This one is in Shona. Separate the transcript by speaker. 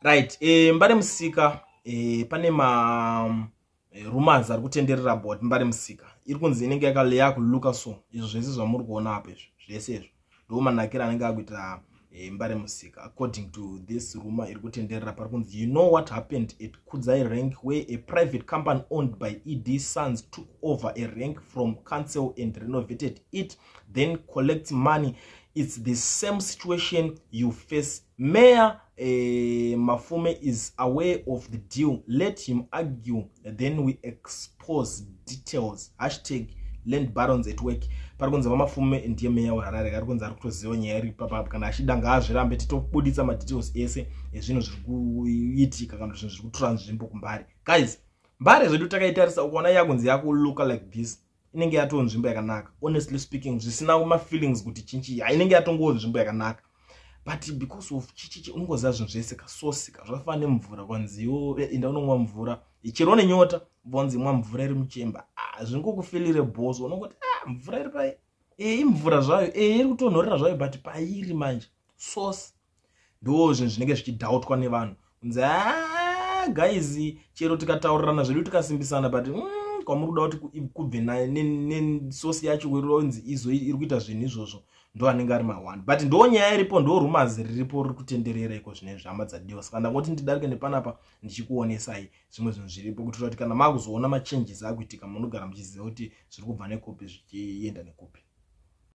Speaker 1: Right, Mbare Musika, pane rumors ari kutenderera about Mbare Musika. Iri kunzi inenge yakaleya kuluka so. Izvo zvese zvamuri kuona apa izvo. Zvese izvo. Ndo manakira anenge akuita Mbare Musika. According to this rumor iri kutenderera pari kunzi, you know what happened at Kudzai rank where a private company owned by ED Sons took over a rank from council and renovated it, then collect money. It's the same situation you face. Mayor Mafume is aware of the deal. Let him argue, then we expose details. Hashtag land barons at work. Parikunza Mafume ndiye mayor waHarare arikunza ari kutoziva nyaya iri papa kana achida ngaazvirambe titobuditsa madetails ese ezvinhu zviri kuitika kana zvinhu zviri kutora nzvimbo kuMbare. Guys, Mbare zvedu takaitarisa ukaona yakunzi yakulook like this. Inenge yato nzvimbo yakanaka. Honestly speaking, zvisina ma feelings kuti chinchi inenge yatongo nzvimbo yakanaka. But because of chichi unongoza zvinhu zvese kasosika zvafana nemvura kwanziyo enda unomwa mvura ichero nenyota vonzi mwa mvura iri muchemba zvingokufilire bozo unongoti mvura iri pai imvura zvayo iri kutonhorera zvayo but pairi manje source ndo zvinhu zvinenge zvichidoubtwa nevanhu kunzi guys chero tikataurirana zvedu tikasimbisana but kwamuri kuda kuti kubve nesource yacho weronzi izo iri kuita zvinhu izvozvo ndo anenge ari ma1 but ndo nyaya iripo ndo rumors riripo riri kutenderera iko zvine zvama dzadiwa saka ndangoti ndidarike nepanapa ndichikuonesai zvimwe zvinhu zviripo kuti kana makuzoona ma changes akuitika munogara muchiziva kuti zviri kubva nekupi zvichienda nekupi.